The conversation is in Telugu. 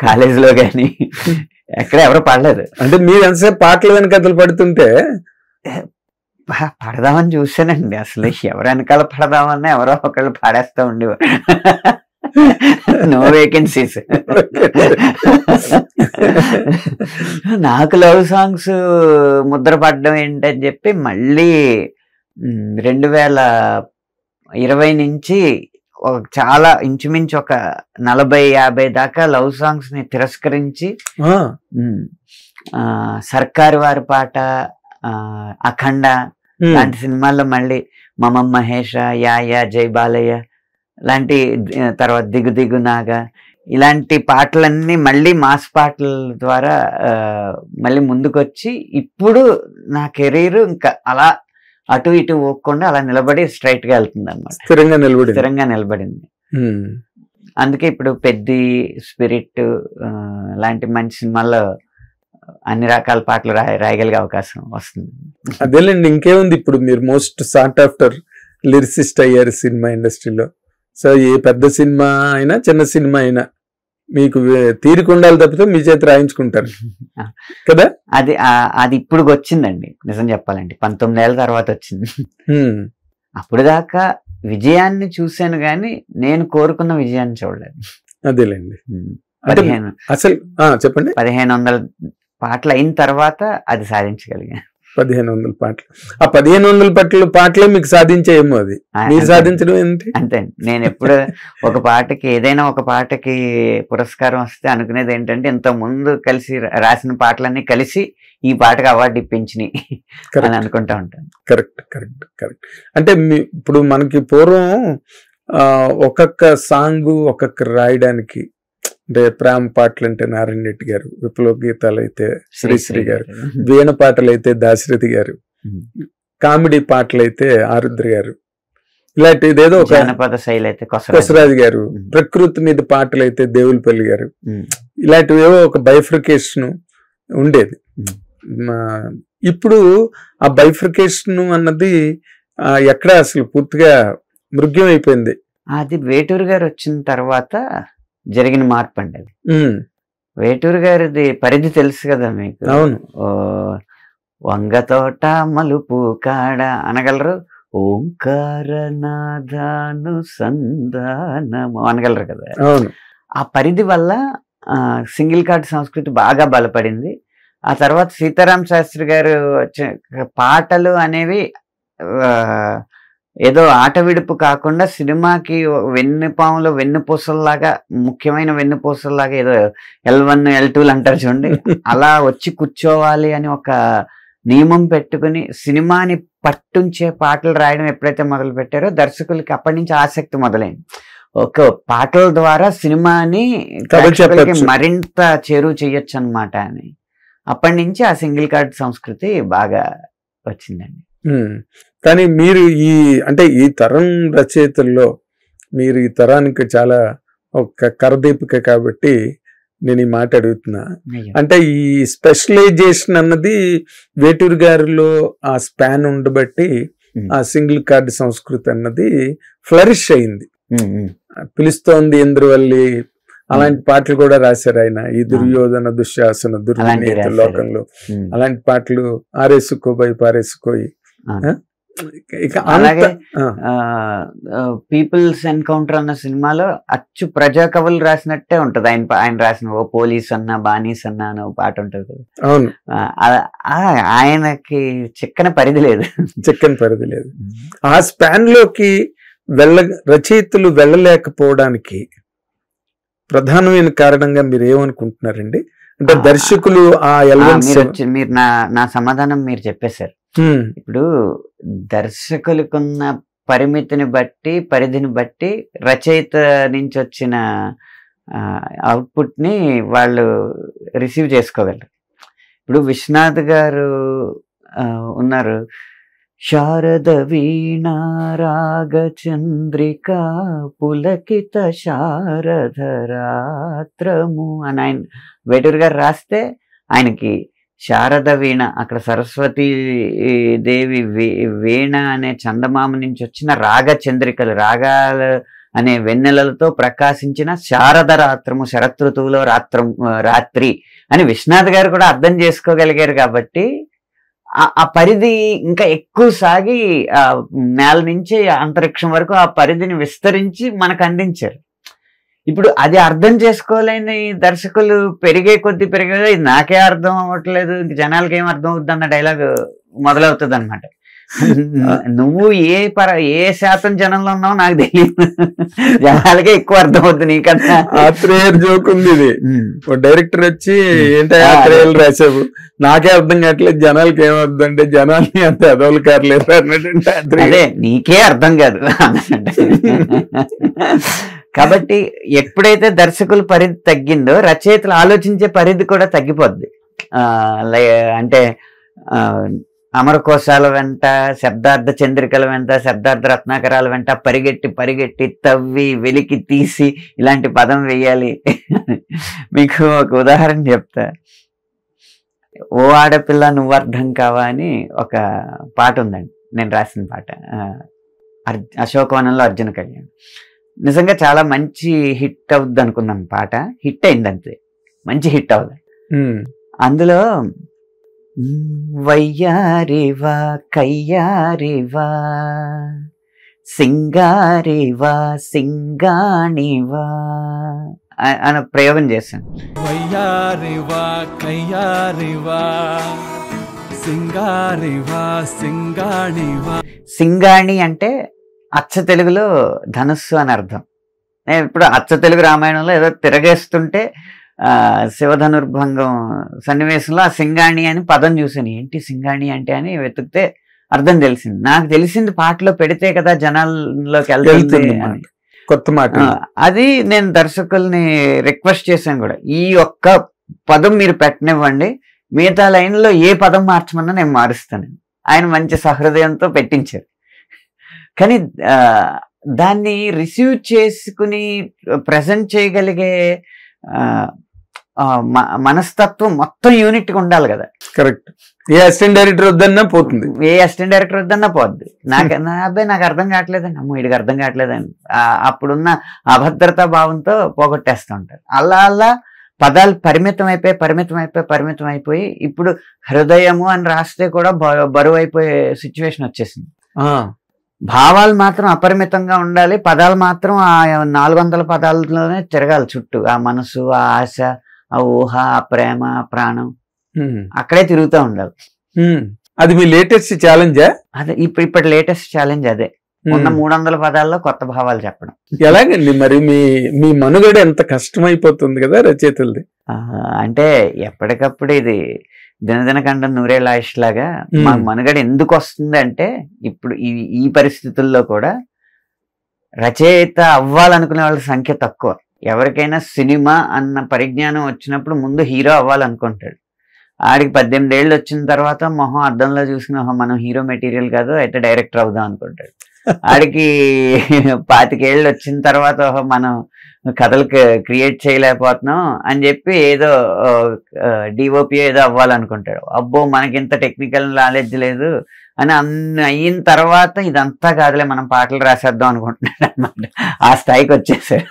కాలేజీలో కానీ ఎక్కడ ఎవరు పాడలేదు. అంటే మీరు ఎంతసేపు పాటలు వెనకథలు పడుతుంటే పడదామని చూసానండి. అసలు ఎవరు వెనకాల పడదామన్నా ఎవరో ఒకళ్ళు పాడేస్తా ఉండేవారు. No vacancies. నాకు లవ్ సాంగ్స్ ముద్ర పడ్డం ఏంటని చెప్పి మళ్ళీ 2020 నుంచి చాలా ఇంచుమించు ఒక 40-50 దాకా లవ్ సాంగ్స్ ని తిరస్కరించి సర్కారు వారి పాట, అఖండ లాంటి సినిమాల్లో మళ్ళీ మమం మహేష, యా జై బాలయ్య లాంటి, తర్వాత దిగు దిగు నాగా ఇలాంటి పాటలన్నీ మళ్ళీ మాస్ పాటల ద్వారా మళ్ళీ ముందుకొచ్చి ఇప్పుడు నా కెరీర్ ఇంకా అలా అటు ఇటు పోకుండా అలా నిలబడి స్ట్రైట్ గా వెళ్తుంది అన్నమాట. స్థిరంగా నిలబడింది. అందుకే ఇప్పుడు పెద్ది, స్పిరిట్ లాంటి మంచి సినిమాల్లో అన్ని రకాల పాటలు రాయగలిగే అవకాశం వస్తుంది. అదేలేండి, ఇంకేముంది, ఇప్పుడు మీరు మోస్ట్ సార్ట్ ఆఫ్టర్ లిరిసిస్ట్ అయ్యారు సినిమా ఇండస్ట్రీలో. సో ఏ పెద్ద సినిమా అయినా చిన్న సినిమా అయినా మీకు తీరికుండాలి తప్పితే మీ చేతి రాయించుకుంటారు కదా. అది ఇప్పుడు వచ్చిందండి, నిజం చెప్పాలంటే 19 ఏళ్ళ తర్వాత వచ్చింది. అప్పుడు దాకా విజయాన్ని చూశాను కానీ నేను కోరుకున్న విజయాన్ని చూడలేదు. అదేలేండి. 15 అసలు చెప్పండి. 1500 పాటలు అయిన తర్వాత అది సాధించగలిగా. 1500 పాటలు, ఆ 1500 పాటలే మీకు సాధించేమో. అది మీరు సాధించడం ఏంటి? అంతే. నేను ఎప్పుడు ఒక పాటకి, ఏదైనా ఒక పాటకి పురస్కారం వస్తే అనుకునేది ఏంటంటే ఇంత ముందు కలిసి రాసిన పాటలన్నీ కలిసి ఈ పాటకి అవార్డు ఇప్పించినాయి అని అనుకుంటా ఉంటాను. కరెక్ట్. అంటే ఇప్పుడు మనకి పూర్వం ఒక్కొక్క సాంగ్ ఒక్కొక్క రాయడానికి, అంటే ప్రేమ పాటలు అంటే నారాయణ రెడ్డి గారు, విప్లవ గీతాలు అయితే శ్రీశ్రీ గారు, వీణ పాటలు అయితే దాశరథి గారు, కామెడీ పాటలు అయితే ఆరుద్ర గారు, ఇలాంటి ఇదేదో జానపద శైలి అయితే కొసరాజు గారు, ప్రకృతి మీద పాటలు అయితే దేవులపల్లి గారు, ఇలాంటివేవో ఒక బైఫర్కేషన్ ఉండేది. ఇప్పుడు ఆ బైఫర్కేషన్ అన్నది ఎక్కడ అసలు పూర్తిగా మృగ్యం అయిపోయింది. అది వేటూరు గారు వచ్చిన తర్వాత జరిగిన మార్పు అండి. అది వేటూరు గారిది పరిధి తెలుసు కదా మీకు. అవును. వంగ తోట మలుపు కాడ అనగలరు, ఓంకారనాదాను సంధానము అనగలరు కదా. అవును. ఆ పరిధి వల్ల సింగిల్ కార్డ్ సంస్కృతి బాగా బలపడింది. ఆ తర్వాత సీతారాం శాస్త్రి గారు వచ్చే పాటలు అనేవి ఏదో ఆట విడుపు కాకుండా సినిమాకి వెన్నుపాములు వెన్నుపూసల్లాగా, ముఖ్యమైన వెన్నుపూసల్లాగా, ఏదో L1 L2 అంటారు చూడండి, అలా వచ్చి కూర్చోవాలి అని ఒక నియమం పెట్టుకుని సినిమాని పట్టుంచే పాటలు రాయడం ఎప్పుడైతే మొదలు పెట్టారో దర్శకులకి అప్పటి నుంచి ఆసక్తి మొదలైంది. ఒక పాటల ద్వారా సినిమాని మరింత చేరువ చేయొచ్చు అన్నమాట అని అప్పటి నుంచి ఆ సింగిల్ కార్డ్ సంస్కృతి బాగా వచ్చిందండి. కానీ మీరు అంటే ఈ తరం రచయితల్లో మీరు ఈ తరానికి చాలా ఒక కరదీపిక కాబట్టి నేను ఈ మాట అడుగుతున్నా. అంటే ఈ స్పెషలైజేషన్ అన్నది వేటూరు గారిలో ఆ స్పాన్ ఉండబట్టి ఆ సింగిల్ కార్డ్ సంస్కృతి అన్నది ఫ్లరిష్ అయింది. పిలుస్తోంది ఇంద్రవల్లి అలాంటి పాటలు కూడా రాశారు ఆయన. ఈ దుర్యోధన దుశ్శాసన దుర్వినీత లోకంలో అలాంటి పాటలు, ఆరేసుకోబోయి పారేసుకోయి. అలాగే పీపుల్స్ ఎన్కౌంటర్ అన్న సినిమాలో అచ్చు ప్రజా కవులు రాసినట్టే ఉంటది. ఆయన రాసిన ఓ పోలీస్ అన్నా బానీస్ అన్నా అని పాట ఉంటది కదా. అవును. ఆయనకి చిక్కని పరిధి లేదు. ఆ స్పాన్ లోకి రచయితలు వెళ్ళలేకపోవడానికి ప్రధానమైన కారణంగా మీరు ఏమనుకుంటున్నారండి? అంటే దర్శకులు మీరు నా సమాధానం మీరు చెప్పేశారు. ఇప్పుడు దర్శకులకున్న పరిమితిని బట్టి, పరిధిని బట్టి రచయిత నుంచి వచ్చిన అవుట్పుట్ ని వాళ్ళు రిసీవ్ చేసుకోగలరు. ఇప్పుడు విశ్వనాథ్ గారు ఉన్నారు, శారద వీణ రాగ చంద్రిక పులకిత శారద రాత్రము అని ఆయన వేటూరు గారు రాస్తే, ఆయనకి శారద వీణ అక్కడ సరస్వతీ దేవి వీణ అనే చందమామ నుంచి వచ్చిన రాగ చంద్రికలు, రాగాలు అనే వెన్నెలలతో ప్రకాశించిన శారద రాత్రము, శరతృతువులో రాత్రి అని విశ్వనాథ్ గారు కూడా అర్థం చేసుకోగలిగారు. కాబట్టి ఆ పరిధి ఇంకా ఎక్కువ సాగి ఆ నేల నుంచి అంతరిక్షం వరకు ఆ పరిధిని విస్తరించి మనకు అందించారు. ఇప్పుడు అది అర్థం చేసుకోలేని దర్శకులు పెరిగే కొద్ది పెరిగే ఇది నాకే అర్థం అవ్వట్లేదు, ఇంక జనాలకి ఏం అర్థం అవుద్ది అన్న డైలాగ్ మొదలవుతుంది అనమాట. నువ్వు ఏ శాతం జనంలో ఉన్నావు నాకు తెలియదు, జనాలకే ఎక్కువ అర్థం అవుతుంది నీకన్నా. ఆత్రేయర్ జోక్ ఉంది ఇది. డైరెక్టర్ వచ్చి ఏంటో ఆత్రేయులు రాసావు, నాకే అర్థం కావట్లేదు, జనాలకి ఏం అర్థం అంటే జనాల్ని అంత ఎదవలు కారలేదు అన్నట్టు. అదే నీకే అర్థం కాదు. కాబట్టి ఎప్పుడైతే దర్శకుల పరిధి తగ్గిందో రచయితలు ఆలోచించే పరిధి కూడా తగ్గిపోద్ది. అంటే అమరకోశాల వెంట, శబ్దార్థ చంద్రికల వెంట, శబ్దార్థ రత్నాకరాల వెంట పరిగెట్టి తవ్వి వెలికి తీసి ఇలాంటి పదం వేయాలి. మీకు ఒక ఉదాహరణ చెప్తా. ఓ ఆడపిల్ల నువ్వు అర్థం కావా అని ఒక పాట ఉందండి, నేను రాసిన పాట. అశోకవనంలో అర్జున కళ్యాణ్. నిజంగా చాలా మంచి హిట్ అవుద్ది అనుకున్నాను పాట. హిట్ అయింది అంతే, మంచి హిట్ అవుద్ది. అందులో వయ్యారివా కయ్యారివా సింగారివా సింగాణివా అని ప్రయోగం చేశాను. వయ్యారివా కయ్యారివా సింగారివా సింగాణివా. సింగాణి అంటే అచ్చ తెలుగులో ధనుస్సు అని అర్థం. నేను ఇప్పుడు అచ్చ తెలుగు రామాయణంలో ఏదో తిరగేస్తుంటే శివధనుర్భంగం సన్నివేశంలో ఆ సింగాణి అని పదం చూసాను. ఏంటి సింగాణి అంటే అని వెతుకుతే అర్థం తెలిసింది. నాకు తెలిసింది పాటలో పెడితే కదా జనాల్లోకి వెళ్తుంది కొత్త మాట. అది నేను దర్శకుల్ని రిక్వెస్ట్ చేశాను కూడా, ఈ ఒక్క పదం మీరు పెట్టనివ్వండి, మిగతా లైన్లో ఏ పదం మార్చమన్నా నేను మారుస్తాను. ఆయన మంచి సహృదయంతో పెట్టించారు. కానీ దాన్ని రిసీవ్ చేసుకుని ప్రజెంట్ చేయగలిగే మనస్తత్వం మొత్తం యూనిట్గా ఉండాలి కదా. కరెక్ట్. ఏ అసిస్టెంట్ డైరెక్టర్ వద్దన్నా పోతుంది, ఏ అసిస్టెంట్ డైరెక్టర్ వద్దన్నా పోద్ది. అబ్బాయి నాకు అర్థం కావట్లేదని, అమ్మ వీడికి అర్థం కావట్లేదని అప్పుడున్న అభద్రతా భావంతో పోగొట్టేస్తూ ఉంటారు. అలా పదాలు పరిమితం అయిపోయి ఇప్పుడు హృదయము అని రాస్తే కూడా బరువు అయిపోయే సిచ్యువేషన్ వచ్చేసింది. భావాలు మాత్రం అపరిమితంగా ఉండాలి, పదాలు మాత్రం ఆ 400 పదాలలోనే తిరగాలి చుట్టూ. ఆ మనసు, ఆ ఆశ, ఆ ఊహ, ఆ ప్రేమ, ఆ ప్రాణం అక్కడే తిరుగుతూ ఉండాలి. అది మీ లేటెస్ట్ ఛాలెంజా? అదే ఇప్పటి లేటెస్ట్ ఛాలెంజ్ అదే. ఉన్న 300 పదాల్లో కొత్త భావాలు చెప్పడం. ఎలాగండి మరి మీ మనుగడ ఎంత కష్టమైపోతుంది కదా రచయితలది? అంటే ఎప్పటికప్పుడు ఇది దినదిన కండం నూరేళ్ళ ఆయుష్ లాగా మా మనుగడ ఎందుకు వస్తుంది అంటే, ఇప్పుడు ఈ పరిస్థితుల్లో కూడా రచయిత అవ్వాలనుకునే వాళ్ళ సంఖ్య తక్కువ. ఎవరికైనా సినిమా అన్న పరిజ్ఞానం వచ్చినప్పుడు ముందు హీరో అవ్వాలనుకుంటాడు. ఆడికి 18 ఏళ్ళు వచ్చిన తర్వాత మొహం అద్దంలో చూసిన మనం హీరో మెటీరియల్ కాదు, అయితే డైరెక్టర్ అవుదాం అనుకుంటాడు. ఆడికి 25 ఏళ్ళు వచ్చిన తర్వాత మనం కథలు క్రియేట్ చేయలేకపోతున్నాం అని చెప్పి ఏదో డిఓపి ఏదో అవ్వాలనుకుంటాడు. అబ్బో మనకి ఇంత టెక్నికల్ నాలెడ్జ్ లేదు అని అయిన తర్వాత ఇదంతా కాదులే మనం పాటలు రాసేద్దాం అనుకుంటున్నాడు అనమాట. ఆ స్థాయికి వచ్చేసాడు.